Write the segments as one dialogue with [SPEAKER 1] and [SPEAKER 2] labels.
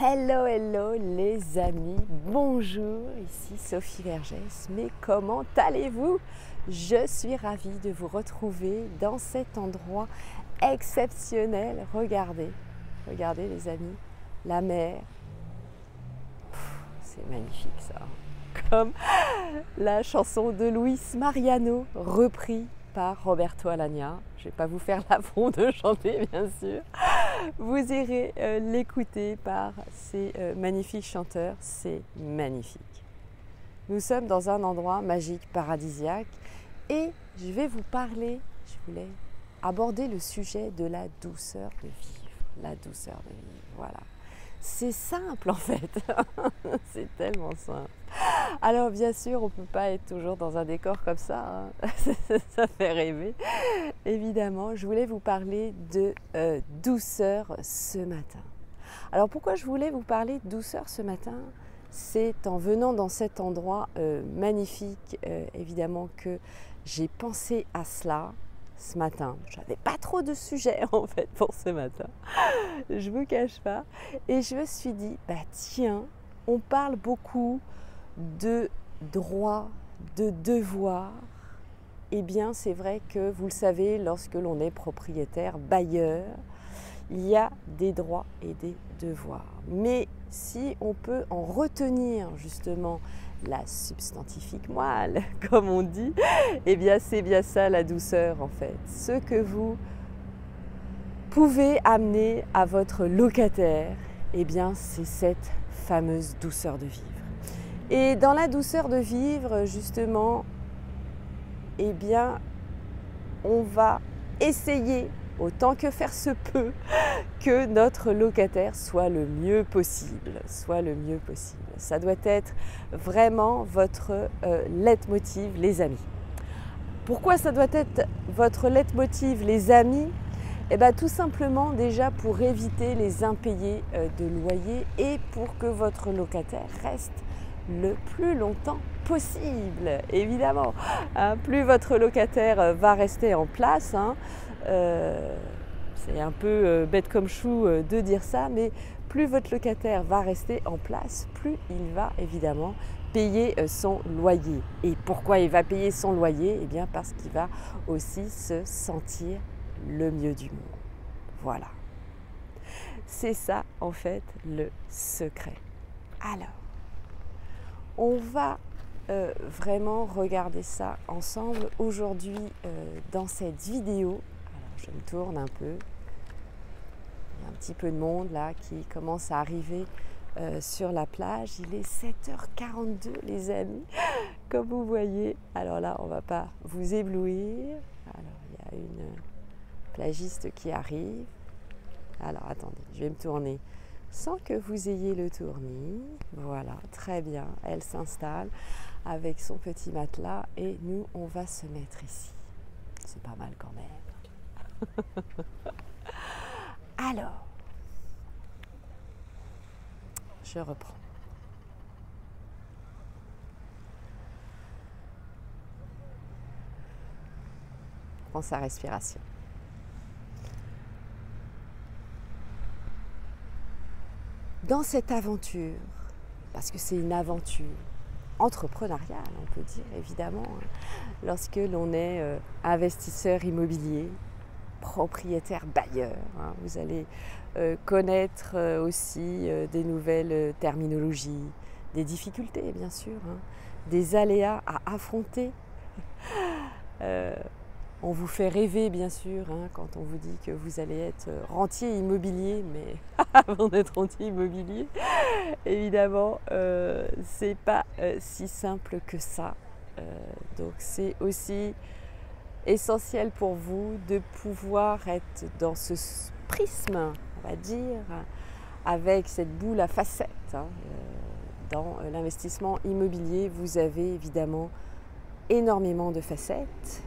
[SPEAKER 1] Hello, hello les amis, bonjour, ici Sophie Vergès, mais comment allez-vous? Je suis ravie de vous retrouver dans cet endroit exceptionnel. Regardez les amis, la mer, c'est magnifique ça, comme la chanson de Luis Mariano, repris par Roberto Alagna. Je ne vais pas vous faire l'affront de chanter bien sûr. Vous irez l'écouter par ces magnifiques chanteurs, c'est magnifique. Nous sommes dans un endroit magique, paradisiaque et je vais vous parler, je voulais aborder le sujet de la douceur de vivre. La douceur de vivre, voilà. C'est simple en fait, c'est tellement simple. Alors bien sûr, on ne peut pas être toujours dans un décor comme ça, hein. Ça fait rêver. Évidemment, je voulais vous parler de douceur ce matin. Alors pourquoi je voulais vous parler de douceur ce matin? C'est en venant dans cet endroit magnifique, évidemment, que j'ai pensé à cela ce matin. Je n'avais pas trop de sujets en fait pour ce matin, je ne vous cache pas. Et je me suis dit, bah tiens, on parle beaucoup de droits, de devoirs. Eh bien, c'est vrai que vous le savez, lorsque l'on est propriétaire, bailleur, il y a des droits et des devoirs. Mais si on peut en retenir justement la substantifique moelle, comme on dit, eh bien c'est bien ça la douceur en fait. Ce que vous pouvez amener à votre locataire, eh bien c'est cette fameuse douceur de vivre. Et dans la douceur de vivre, justement, eh bien, on va essayer, autant que faire se peut, que notre locataire soit le mieux possible. Ça doit être vraiment votre leitmotiv, les amis. Pourquoi ça doit être votre leitmotiv, les amis? Eh bien, tout simplement déjà pour éviter les impayés de loyer et pour que votre locataire reste le plus longtemps possible, évidemment. Plus votre locataire va rester en place, c'est un peu bête comme chou de dire ça, mais plus votre locataire va rester en place, plus il va évidemment payer son loyer. Et pourquoi il va payer son loyer? Eh bien parce qu'il va aussi se sentir le mieux du monde. Voilà. C'est ça en fait le secret. Alors, on va vraiment regarder ça ensemble aujourd'hui dans cette vidéo. Alors je me tourne un peu. Il y a un petit peu de monde là qui commence à arriver sur la plage. Il est 7h42 les amis, comme vous voyez. Alors là, on ne va pas vous éblouir. Alors il y a une plagiste qui arrive. Alors attendez, je vais me tourner sans que vous ayez le tournis. Voilà, très bien. Elle s'installe avec son petit matelas et nous, on va se mettre ici. C'est pas mal quand même. Alors, je reprends. Prends sa respiration. Dans cette aventure, parce que c'est une aventure entrepreneuriale, on peut dire évidemment, lorsque l'on est investisseur immobilier, propriétaire bailleur, vous allez connaître aussi des nouvelles terminologies, des difficultés bien sûr, des aléas à affronter. On vous fait rêver bien sûr quand on vous dit que vous allez être rentier immobilier, mais avant d'être rentier immobilier, évidemment, c'est pas si simple que ça. Donc c'est aussi essentiel pour vous de pouvoir être dans ce prisme, on va dire, avec cette boule à facettes. Dans l'investissement immobilier, vous avez évidemment énormément de facettes.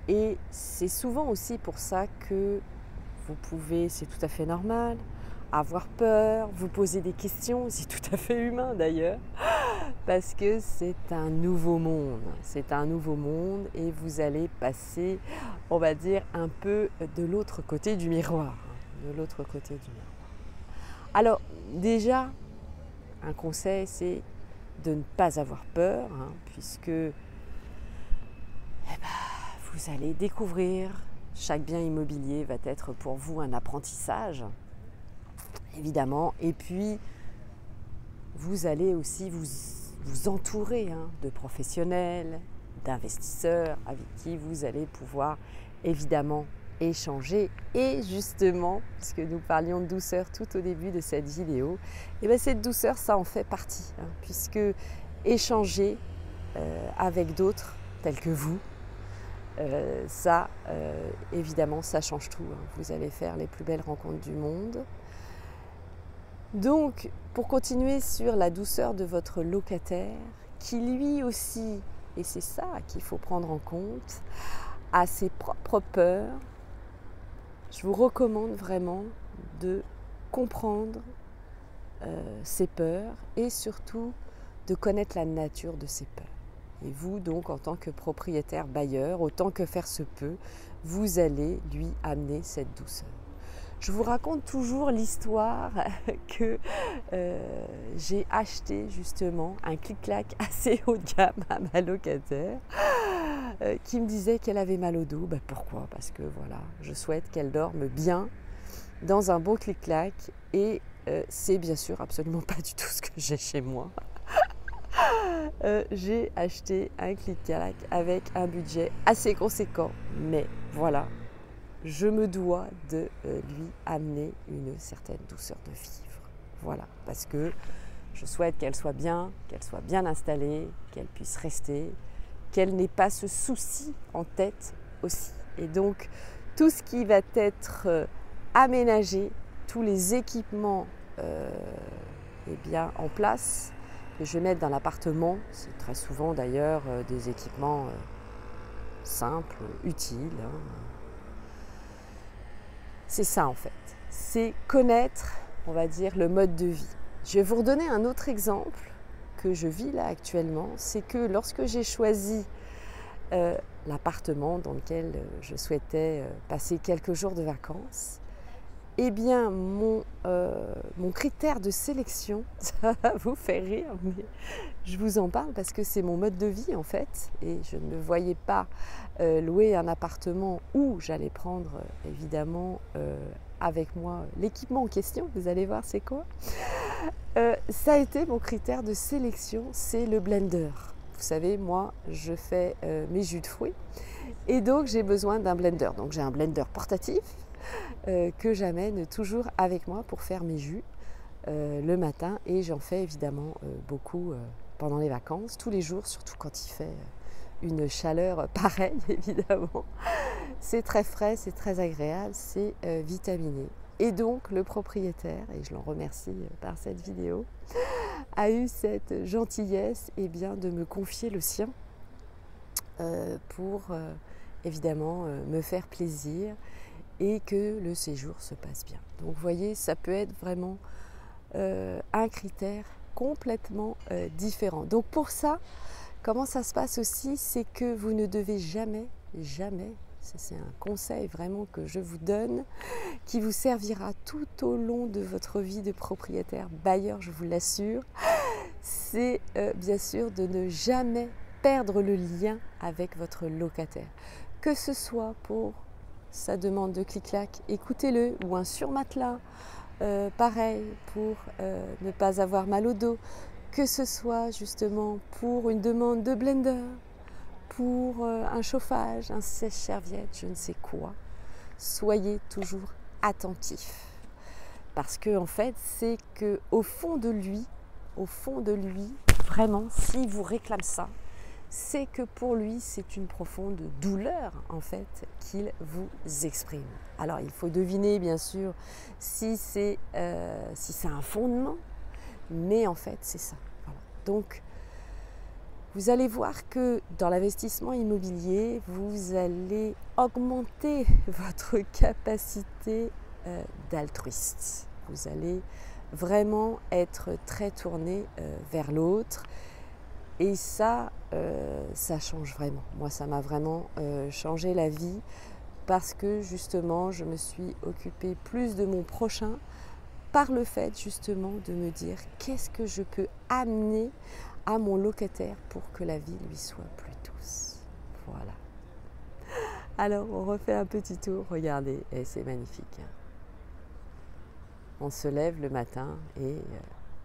[SPEAKER 1] Et c'est souvent aussi pour ça que vous pouvez, c'est tout à fait normal, avoir peur, vous poser des questions, c'est tout à fait humain d'ailleurs, parce que c'est un nouveau monde. C'est un nouveau monde et vous allez passer, on va dire, un peu de l'autre côté du miroir. De l'autre côté du miroir. Alors déjà, un conseil, c'est de ne pas avoir peur, hein, puisque vous allez découvrir, chaque bien immobilier va être pour vous un apprentissage, évidemment, et puis vous allez aussi vous entourer de professionnels, d'investisseurs avec qui vous allez pouvoir évidemment échanger. Et justement, puisque nous parlions de douceur tout au début de cette vidéo, et bien cette douceur, ça en fait partie, puisque échanger avec d'autres tels que vous, ça, évidemment, ça change tout. Vous allez faire les plus belles rencontres du monde. Donc, pour continuer sur la douceur de votre locataire, qui lui aussi, et c'est ça qu'il faut prendre en compte, a ses propres peurs, je vous recommande vraiment de comprendre ses peurs et surtout de connaître la nature de ses peurs. Et vous, donc, en tant que propriétaire bailleur, autant que faire se peut, vous allez lui amener cette douceur. Je vous raconte toujours l'histoire que j'ai acheté justement un clic-clac assez haut de gamme à ma locataire qui me disait qu'elle avait mal au dos. Pourquoi ? Parce que voilà, je souhaite qu'elle dorme bien dans un beau clic-clac et c'est bien sûr absolument pas du tout ce que j'ai chez moi. J'ai acheté un clic-clac avec un budget assez conséquent, mais voilà, je me dois de lui amener une certaine douceur de vivre. Voilà, parce que je souhaite qu'elle soit bien installée, qu'elle puisse rester, qu'elle n'ait pas ce souci en tête aussi. Et donc, tout ce qui va être aménagé, tous les équipements en place, que je vais mettre dans l'appartement, c'est très souvent d'ailleurs des équipements simples, utiles. C'est ça en fait, c'est connaître, on va dire, le mode de vie. Je vais vous redonner un autre exemple que je vis là actuellement, c'est que lorsque j'ai choisi l'appartement dans lequel je souhaitais passer quelques jours de vacances, eh bien mon critère de sélection, ça va vous faire rire, mais je vous en parle parce que c'est mon mode de vie en fait, et je ne me voyais pas louer un appartement où j'allais prendre évidemment avec moi l'équipement en question, vous allez voir c'est quoi. Ça a été mon critère de sélection, c'est le blender. Vous savez, moi je fais mes jus de fruits et donc j'ai besoin d'un blender. Donc j'ai un blender portatif que j'amène toujours avec moi pour faire mes jus le matin, et j'en fais évidemment beaucoup pendant les vacances, tous les jours, surtout quand il fait une chaleur pareille évidemment. C'est très frais, c'est très agréable, c'est vitaminé. Et donc le propriétaire, et je l'en remercie par cette vidéo, a eu cette gentillesse de me confier le sien pour évidemment me faire plaisir et que le séjour se passe bien. Donc vous voyez, ça peut être vraiment un critère complètement différent. Donc pour ça, comment ça se passe aussi, c'est que vous ne devez jamais, ça c'est un conseil vraiment que je vous donne, qui vous servira tout au long de votre vie de propriétaire bailleur, je vous l'assure, c'est bien sûr de ne jamais perdre le lien avec votre locataire. Que ce soit pour sa demande de clic-clac, écoutez-le, ou un surmatelas, pareil, pour ne pas avoir mal au dos, que ce soit justement pour une demande de blender, pour un chauffage, un sèche-serviette, je ne sais quoi, soyez toujours attentifs. Parce que en fait, c'est qu'au fond de lui, vraiment, s'il vous réclame ça, c'est que pour lui, c'est une profonde douleur en fait qu'il vous exprime. Alors il faut deviner bien sûr si c'est un fondement, mais en fait c'est ça. Voilà. Donc vous allez voir que dans l'investissement immobilier, vous allez augmenter votre capacité d'altruiste. Vous allez vraiment être très tourné vers l'autre. Et ça, ça change vraiment. Moi, ça m'a vraiment changé la vie parce que justement, je me suis occupée plus de mon prochain par le fait justement de me dire qu'est-ce que je peux amener à mon locataire pour que la vie lui soit plus douce. Voilà. Alors on refait un petit tour, regardez, et c'est magnifique. On se lève le matin et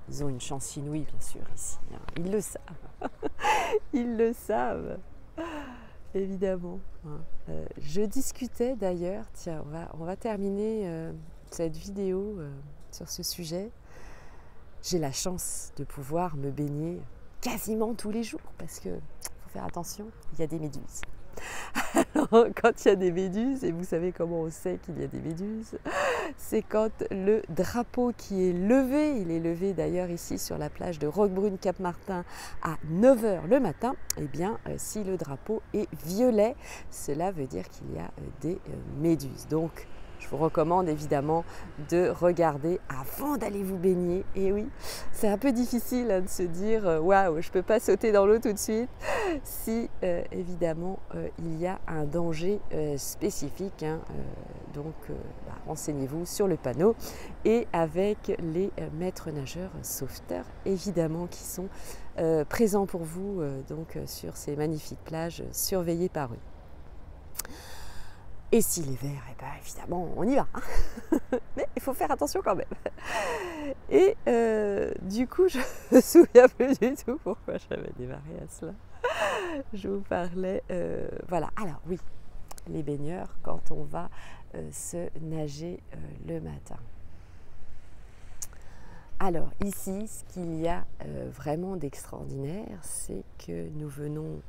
[SPEAKER 1] ils ont une chance inouïe bien sûr ici, hein. Ils le savent, ils le savent, évidemment. Je discutais d'ailleurs, tiens, on va terminer cette vidéo sur ce sujet. J'ai la chance de pouvoir me baigner quasiment tous les jours parce que faut faire attention, il y a des méduses. Alors, quand il y a des méduses, et vous savez comment on sait qu'il y a des méduses, c'est quand le drapeau qui est levé, il est levé d'ailleurs ici sur la plage de Roquebrune-Cap-Martin à 9 h le matin, et bien si le drapeau est violet, cela veut dire qu'il y a des méduses. Donc, je vous recommande évidemment de regarder avant d'aller vous baigner. Et oui, c'est un peu difficile de se dire waouh, je ne peux pas sauter dans l'eau tout de suite si évidemment il y a un danger spécifique. Hein, donc renseignez-vous sur le panneau et avec les maîtres nageurs sauveteurs évidemment qui sont présents pour vous donc sur ces magnifiques plages surveillées par eux. Et s'il est vert, eh ben, évidemment, on y va. Hein. Mais il faut faire attention quand même. Et du coup, je ne me souviens plus du tout pourquoi j'avais démarré à cela. Je vous parlais, voilà. Alors oui, les baigneurs, quand on va se nager le matin. Alors ici, ce qu'il y a vraiment d'extraordinaire, c'est que nous venons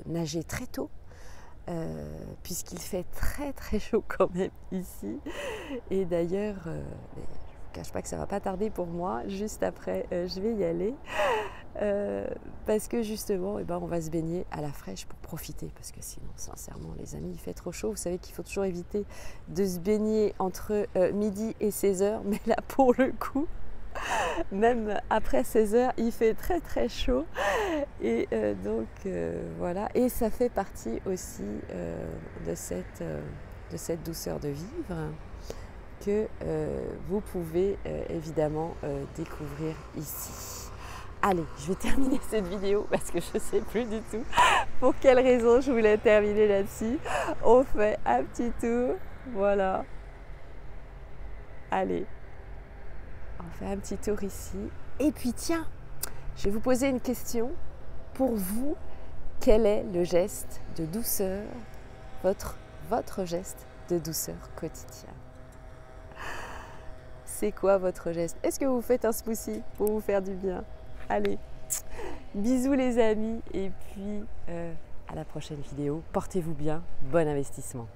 [SPEAKER 1] nager très tôt. Puisqu'il fait très très chaud quand même ici. Et d'ailleurs, je ne vous cache pas que ça ne va pas tarder pour moi. Juste après, je vais y aller. Parce que justement, on va se baigner à la fraîche pour profiter. Parce que sinon, sincèrement, les amis, il fait trop chaud. Vous savez qu'il faut toujours éviter de se baigner entre midi et 16 h. Mais là, pour le coup, même après 16 h, il fait très très chaud et donc voilà, et ça fait partie aussi de cette douceur de vivre que vous pouvez évidemment découvrir ici. Allez, je vais terminer cette vidéo parce que je ne sais plus du tout pour quelle raison je voulais terminer là-dessus. On fait un petit tour, voilà. Allez. On fait un petit tour ici. Et puis tiens, je vais vous poser une question. Pour vous, quel est le geste de douceur, votre geste de douceur quotidien? C'est quoi votre geste? Est-ce que vous faites un smoothie pour vous faire du bien? Allez, bisous les amis et puis à la prochaine vidéo. Portez-vous bien, bon investissement.